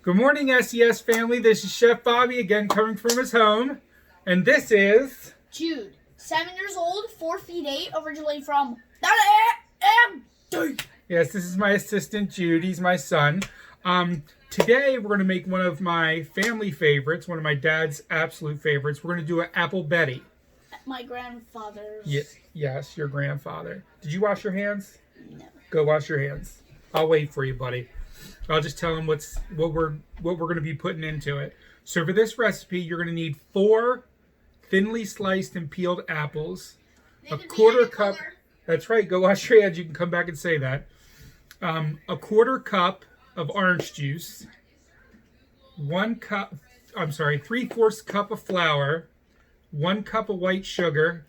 Good morning, SES family. This is Chef Bobby again coming from his home. And this is... Jude, 7 years old, 4 feet 8, originally from... Yes, this is my assistant, Jude. He's my son. Today, we're going to make one of my family favorites, one of my dad's absolute favorites. We're going to do an apple Betty. My grandfather's. Yes, your grandfather. Did you wash your hands? No. Go wash your hands. I'll wait for you, buddy. I'll just tell him what we're going to be putting into it. So for this recipe, you're going to need 4 thinly sliced and peeled apples, a quarter cup. Color. That's right. Go wash your hands. You can come back and say that. A quarter cup of orange juice, 3/4 cup of flour, 1 cup of white sugar,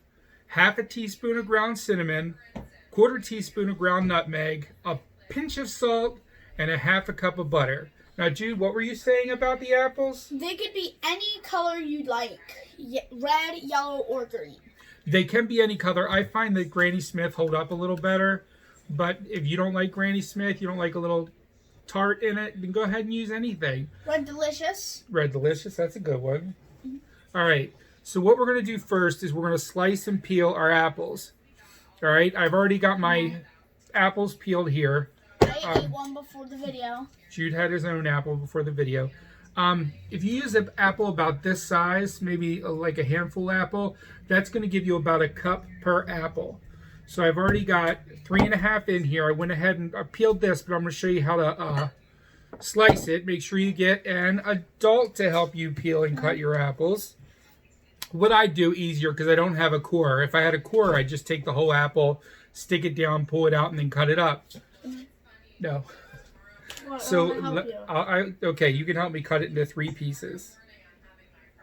half a teaspoon of ground cinnamon, quarter teaspoon of ground nutmeg, a pinch of salt, and a half a cup of butter. Now, Jude, what were you saying about the apples? They could be any color you'd like. Red, yellow, or green. They can be any color. I find that Granny Smith hold up a little better. But if you don't like Granny Smith, you don't like a little tart in it, then go ahead and use anything. Red Delicious. Red Delicious, that's a good one. All right, so what we're going to do first is we're going to slice and peel our apples. All right, I've already got my apples peeled here. I ate one before the video. Jude had his own apple before the video. If you use an apple about this size, maybe like a handful apple, that's going to give you about a cup per apple. So I've already got 3.5 in here. I went ahead and peeled this, but I'm going to show you how to slice it. Make sure you get an adult to help you peel and cut your apples. What I do easier, because I don't have a core. If I had a core, I'd just take the whole apple, stick it down, pull it out, and then cut it up. No. Well, So, help you. okay, you can help me cut it into 3 pieces.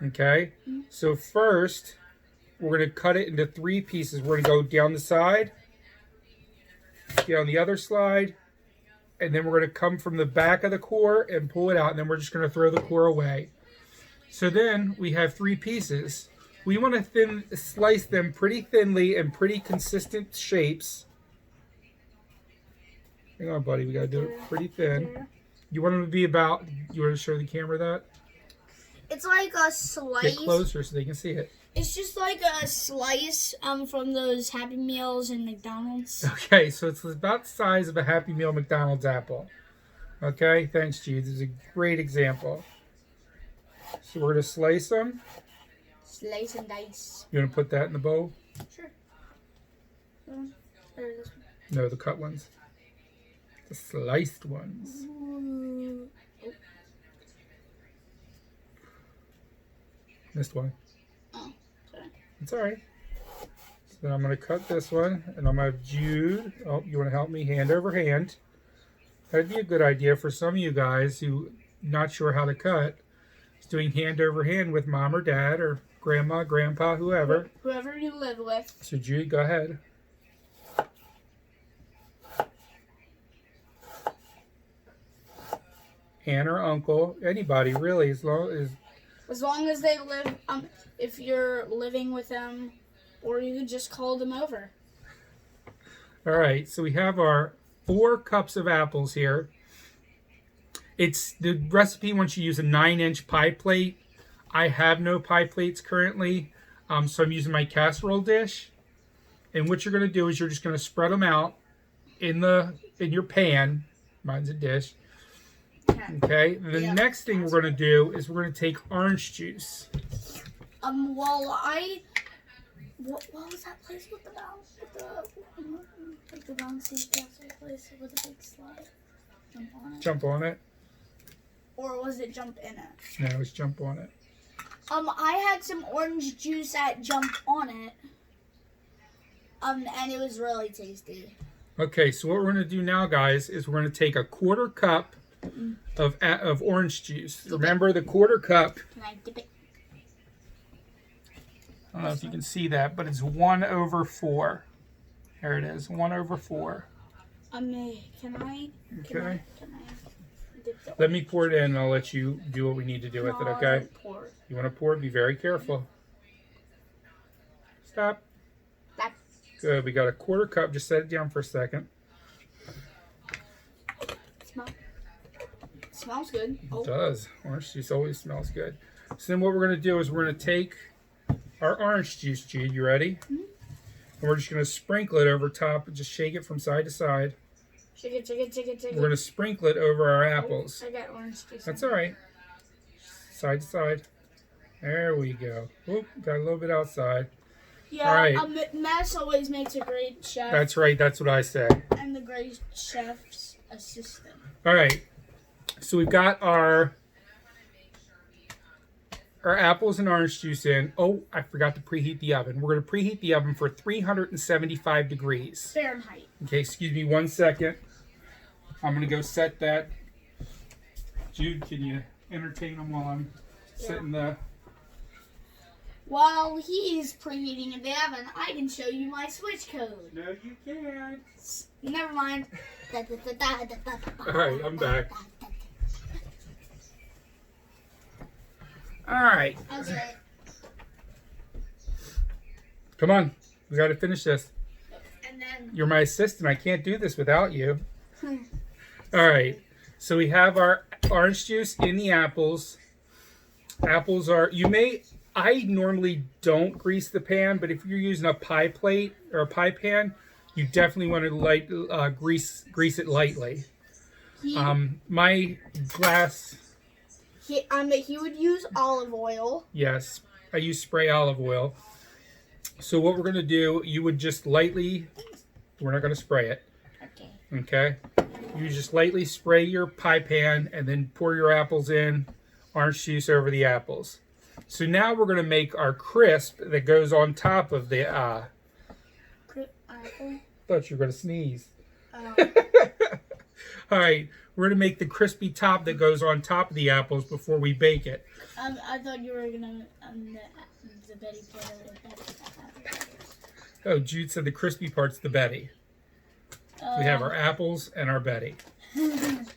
Okay? So first, we're going to cut it into 3 pieces. We're going to go down the side, down the other side, and then we're going to come from the back of the core and pull it out, and then we're just going to throw the core away. So then we have 3 pieces. We want to slice them pretty thinly and pretty consistent shapes. Hang on, buddy. We got to do it pretty thin. You want them to be about... You want to show the camera that? It's like a slice. Get closer so they can see it. It's just like a slice from those Happy Meals in McDonald's. Okay, so it's about the size of a Happy Meal McDonald's apple. Okay, thanks, Jude. This is a great example. So we're going to slice them. Slice and dice. You want to put that in the bowl? Sure. No, the cut ones. The sliced ones. Ooh. Missed one. Oh, sorry. It's all right. So then I'm going to cut this one, and I'm going to have Jude. Oh, you want to help me hand over hand? That'd be a good idea for some of you guys who not sure how to cut. It's doing hand over hand with mom or dad or grandma, grandpa, whoever. Whoever you live with. So Jude, go ahead. Aunt or uncle, anybody really, as long as they live, if you're living with them, or you could just call them over. All right, so we have our 4 cups of apples here. It's the recipe wants you to use a 9-inch pie plate. I have no pie plates currently, so I'm using my casserole dish. And what you're going to do is you're just going to spread them out in your pan. Mine's a dish. Okay, the next thing we're going to do is we're going to take orange juice. What was that place with the bouncy castle place with the big slide? Jump on it. Or was it jump in it? No, it was jump on it. I had some orange juice at Jump on It. And it was really tasty. Okay, so what we're going to do now, guys, is we're going to take a quarter cup of orange juice. Remember the quarter cup. Can I dip it? I don't know if you can see that, but it's 1/4. There it is, 1/4. Can I? Okay. Can I dip the Let me pour it in, and I'll let you do what we need to do with it, okay? Pour. You want to pour it? Be very careful. Stop. Good, we got a quarter cup. Just set it down for a second. Smells good. Oh. It does. Orange juice always smells good. So then what we're going to do is we're going to take our orange juice, Jude. You ready? Mm-hmm. And we're just going to sprinkle it over top and just shake it from side to side. Shake it, shake it, shake it, shake it. We're going to sprinkle it over our apples. I got orange juice. That's all right. Side to side. There we go. Oop, got a little bit outside. Yeah, all right. Mass always makes a great chef. That's right. That's what I say. And the great chef's assistant. All right. So we've got our apples and orange juice in. Oh, I forgot to preheat the oven. We're going to preheat the oven for 375 degrees. Fahrenheit. Okay, excuse me 1 second. I'm going to go set that. Jude, can you entertain them while I'm setting the... While he's preheating in the oven, I can show you my switch code. No, you can't. Never mind. All right, I'm back. All right. Okay. Come on. We got to finish this. And then... You're my assistant. I can't do this without you. All right. So we have our orange juice in the apples. Apples are... I normally don't grease the pan, but if you're using a pie plate or a pie pan, you definitely want to grease it lightly. My glass... He would use olive oil. Yes, I use spray olive oil. So what we're going to do, you would just lightly, we're not going to spray it. Okay. You just lightly spray your pie pan and then pour your apples in, orange juice over the apples. So now we're going to make our crisp that goes on top of the, Apple? thought you were going to sneeze. Oh. All right, we're going to make the crispy top that goes on top of the apples before we bake it. I thought you were going to, the Betty part of it. Oh, Jude said the crispy part's the Betty. We have our apples and our Betty.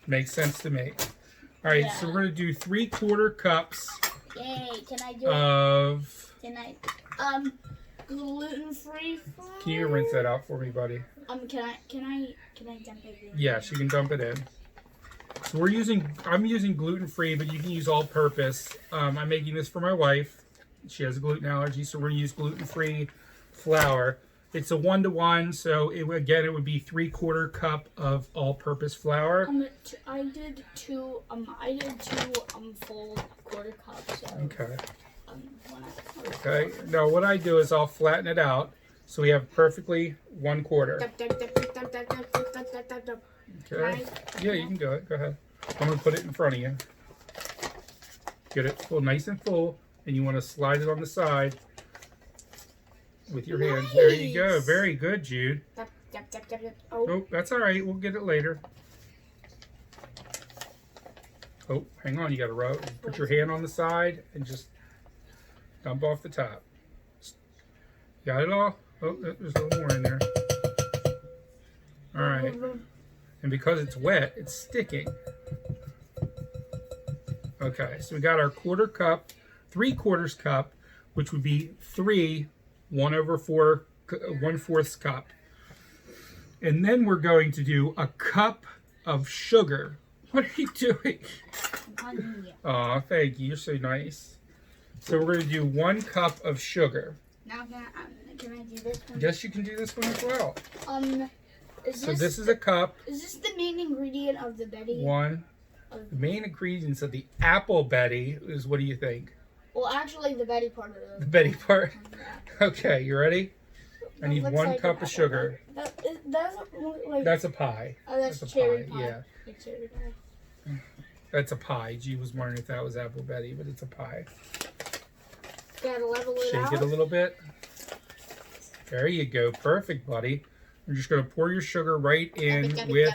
Makes sense to me. All right, so we're going to do 3/4 cups Yay, can I do of... Can I, gluten-free flour? Can you rinse that out for me, buddy? Can I dump it in? Yes, you can dump it in. So I'm using gluten-free, but you can use all-purpose. I'm making this for my wife. She has a gluten allergy, so we're going to use gluten-free flour. It's a 1-to-1, so it would be 3/4 cup of all-purpose flour. I did two full quarter cups. So, okay. Okay. Now what I do is I'll flatten it out so we have perfectly 1/4. Okay. Yeah, you can do it. Go ahead. I'm going to put it in front of you. Get it full, nice and full, and you want to slide it on the side with your hand. There you go. Very good, Jude. Oh, that's all right. We'll get it later. Oh, hang on. You got to rub. Put your hand on the side and just dump off the top. Got it all? Oh, there's a little more in there. All right. And because it's wet, it's sticking. Okay, so we got our 1/4 cup, 3/4 cup, which would be 1/4 cup. And then we're going to do a cup of sugar. What are you doing? Oh, thank you. You're so nice. So we're going to do 1 cup of sugar. Now can I do this one? Yes, you can do this one as well. This is a cup. Is this the main ingredient of the Betty? The main ingredients of the apple Betty is, what do you think? Well, actually, the Betty part of it. The Betty part? Okay, you ready? I need 1 cup of sugar. That doesn't look like... That's a pie. Oh, that's a cherry pie. pie. Yeah. It's cherry pie. That's a pie. G was wondering if that was apple Betty, but it's a pie. Gotta level it out. Shake it a little bit. There you go. Perfect, buddy. We're just going to pour your sugar right in with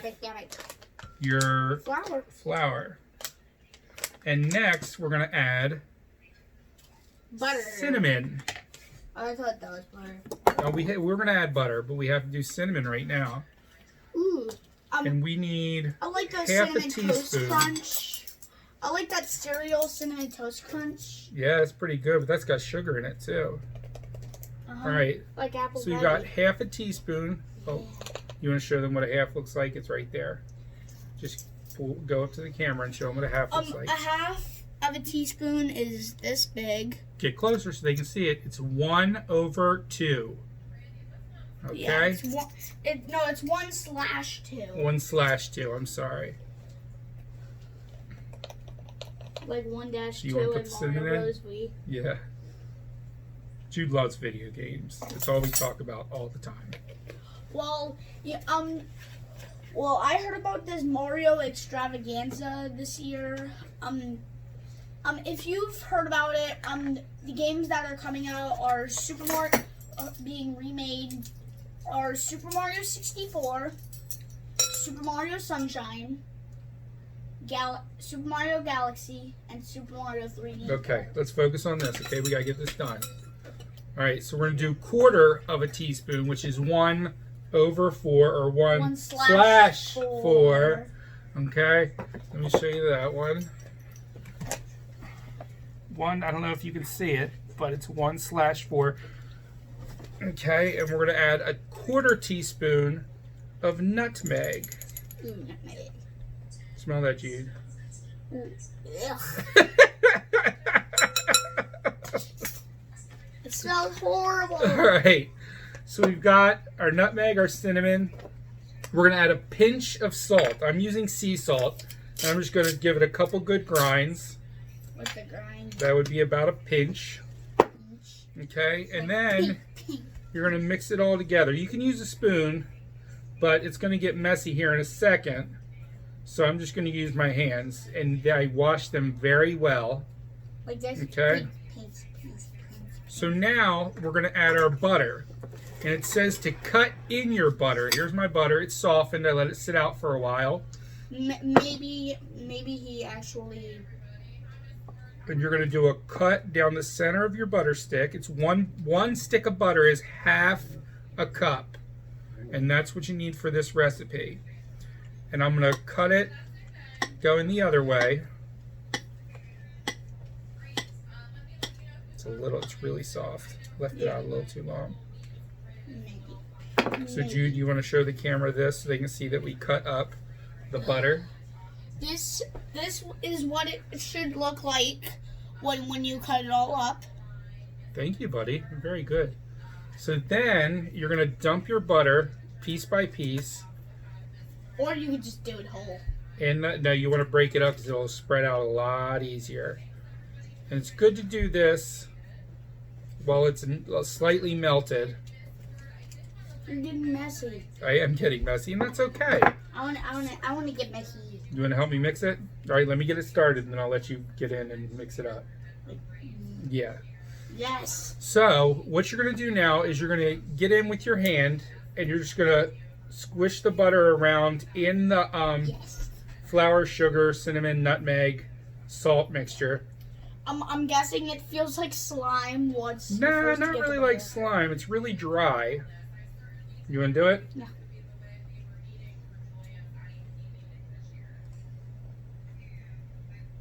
your flour. And next, we're going to add butter. Cinnamon. Oh, I thought that was butter. Oh, we're going to add butter, but we have to do cinnamon right now. Ooh. And we need I like that half a cinnamon toast teaspoon. crunch. I like that cereal cinnamon toast crunch. Yeah, it's pretty good, but that's got sugar in it too. All right. Like apple So you Betty. got half a teaspoon. Oh, you want to show them what a half looks like? It's right there. Just go up to the camera and show them what a half looks like. A half of a teaspoon is this big. Get closer so they can see it. It's 1/2. Okay? Yeah, it's 1/2. 1/2, I'm sorry. Like 1-2 You wanna put and the cinnamon Mario in? Bros. Wii. Yeah. Jude loves video games. That's all we talk about all the time. Well, yeah, well, I heard about this Mario extravaganza this year. If you've heard about it, the games that are coming out are Super Mario being remade, are Super Mario 64, Super Mario Sunshine, Super Mario Galaxy, and Super Mario 3D. Okay, let's focus on this. Okay, we gotta get this done. All right, so we're gonna do 1/4 of a teaspoon, which is 1/4 or 1/4. Okay, let me show you that one. I don't know if you can see it, but it's 1/4. Okay, and we're gonna add a 1/4 teaspoon of nutmeg. Ooh, nutmeg. Smell that, Jude. Ooh, ugh. It smells horrible. All right, so we've got our nutmeg, our cinnamon. We're gonna add a pinch of salt. I'm using sea salt, and I'm just gonna give it a couple good grinds. With the grind. That would be about a pinch. Okay, and then you're gonna mix it all together. You can use a spoon, but it's gonna get messy here in a second. So I'm just gonna use my hands, and I wash them very well. Like this. Okay. So now we're going to add our butter. And it says to cut in your butter. Here's my butter. It's softened. I let it sit out for a while. Maybe he actually... And you're going to do a cut down the center of your butter stick. It's one stick of butter is half a cup. And that's what you need for this recipe. And I'm going to cut it going the other way. It's really soft. Left it out a little too long. Maybe. So Jude, you want to show the camera this so they can see that we cut up the butter? This is what it should look like when you cut it all up. Thank you, buddy. Very good. So then you're going to dump your butter piece by piece. Or you could just do it whole. And no, you want to break it up because it'll spread out a lot easier. And it's good to do this while it's slightly melted. You're getting messy. I am getting messy, and that's okay. I want to get messy. You want to help me mix it? All right, let me get it started, and then I'll let you get in and mix it up. Yeah. Yes. So what you're going to do now is you're going to get in with your hand, and you're just going to squish the butter around in the flour, sugar, cinnamon, nutmeg, salt mixture. I'm guessing it feels like slime once. Nah, not really like slime. It's really dry. You want to do it? Yeah.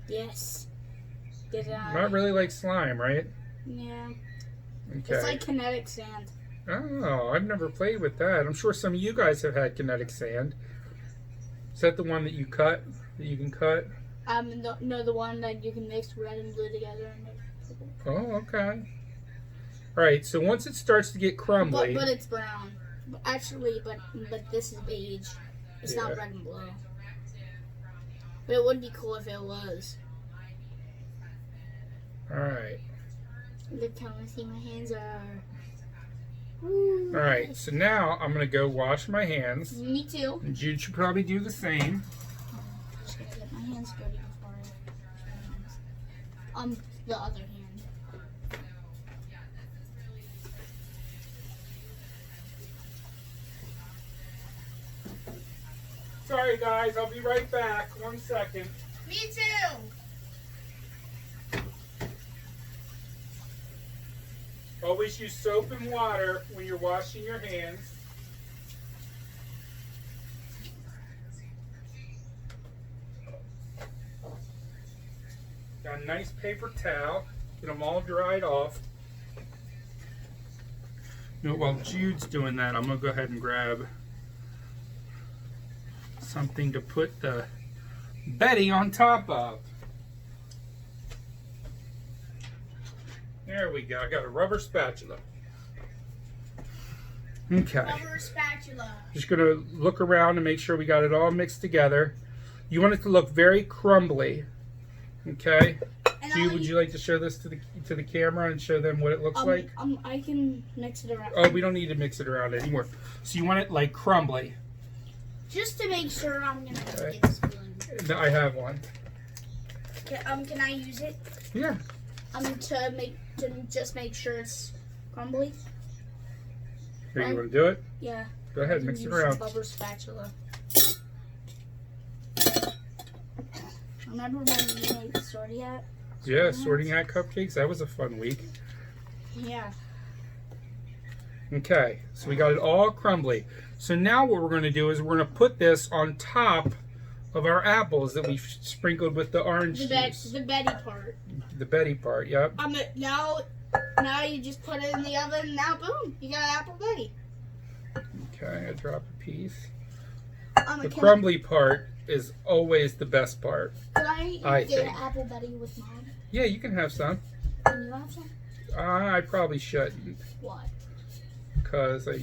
Yes. Did I? Not really like slime, right? Yeah. Okay. It's like kinetic sand. Oh, I've never played with that. I'm sure some of you guys have had kinetic sand. Is that the one that you cut? That you can cut? No, the one that you can mix red and blue together and make purple. Oh, okay. All right. So once it starts to get crumbly, but it's brown. Actually, but this is beige. It's not red and blue. But it would be cool if it was. all right. Look how messy my hands are. All right. So now I'm gonna go wash my hands. Me too. And Jude should probably do the same. Just gotta get my hands dirty before I... the other hand. Sorry, guys. I'll be right back. 1 second. Me too. Always use soap and water when you're washing your hands. Got a nice paper towel. Get them all dried off. You know, while Jude's doing that, I'm going to go ahead and grab something to put the Betty on top of. There we go. I got a rubber spatula. Okay. Rubber spatula. Just going to look around and make sure we got it all mixed together. You want it to look very crumbly. Okay. Jude, would you like to show this to the camera and show them what it looks like? I can mix it around. Oh, we don't need to mix it around anymore. So you want it like crumbly. Just to make sure, I'm gonna get a spoon. I have one. Can I use it? Yeah. To just make sure it's crumbly. Here, you want to do it? Yeah. Go ahead, mix it around. Rubber spatula. Remember when we made sortie hat? Yeah, sorting hat cupcakes. That was a fun week. Yeah. Okay, so we got it all crumbly. So now what we're going to do is we're going to put this on top of our apples that we've sprinkled with the orange juice. The Betty part. The Betty part, yep. Now you just put it in the oven. Now, boom, you got apple Betty. Okay, I drop a piece. The Can crumbly part is always the best part. Can I get an apple Betty with mom? Yeah, you can have some. Can you have some? I probably shouldn't. Why? Because I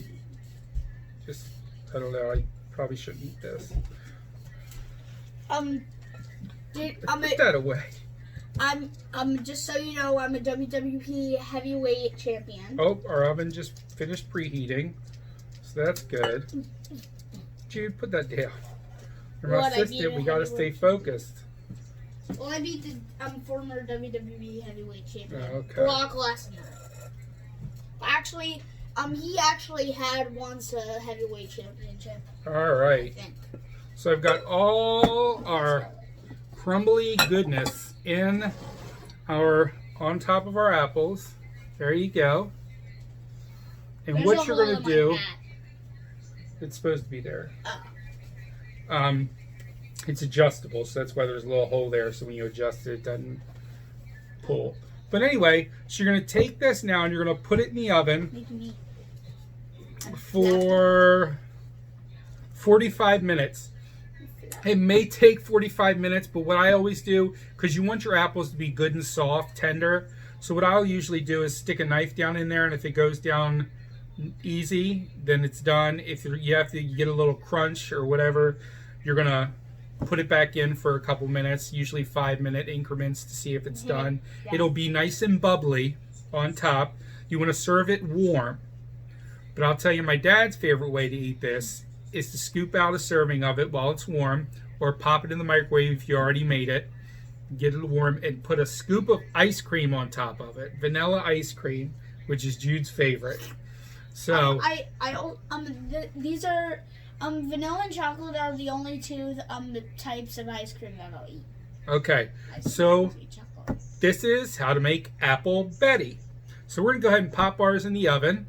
don't know, I probably shouldn't eat this. Put that away. Just so you know, I'm a WWE heavyweight champion. Oh, our oven just finished preheating, so that's good. Jude, put that down. You're my sister, we gotta stay focused. Well, I beat the former WWE heavyweight champion, okay. Brock Lesnar. Actually, he actually had once a heavyweight championship. All right. So I've got all our crumbly goodness on top of our apples. There you go. And There's what you're gonna do? hat. It's supposed to be there. Oh. It's adjustable, so that's why there's a little hole there, so when you adjust it, it doesn't pull. But anyway, so you're going to take this now and you're going to put it in the oven for 45 minutes. It may take 45 minutes, but what I always do, because you want your apples to be good and soft, tender, so what I'll usually do is stick a knife down in there, and if it goes down easy, then it's done. If you have to get a little crunch or whatever, you're going to put it back in for a couple minutes, usually 5-minute increments to see if it's done. Yes. It'll be nice and bubbly on top. You want to serve it warm. But I'll tell you, my dad's favorite way to eat this is to scoop out a serving of it while it's warm, or pop it in the microwave if you already made it. Get it warm and put a scoop of ice cream on top of it. Vanilla ice cream, which is Jude's favorite. So these are vanilla and chocolate are the only two the types of ice cream that I'll eat. Okay, so this is how to make apple Betty. So we're gonna go ahead and pop ours in the oven.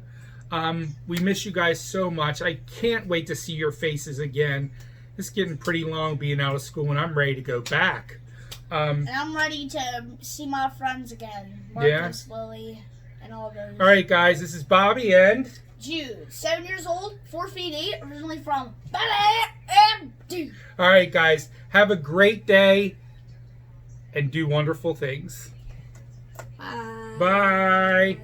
We miss you guys so much. I can't wait to see your faces again. It's getting pretty long being out of school, and I'm ready to go back. And I'm ready to see my friends again. Marcus, Lily, and all those. All right, guys, this is Bobby and Jude, 7 years old, 4 feet 8, originally from Dude. All right, guys, have a great day and do wonderful things. Bye. Bye.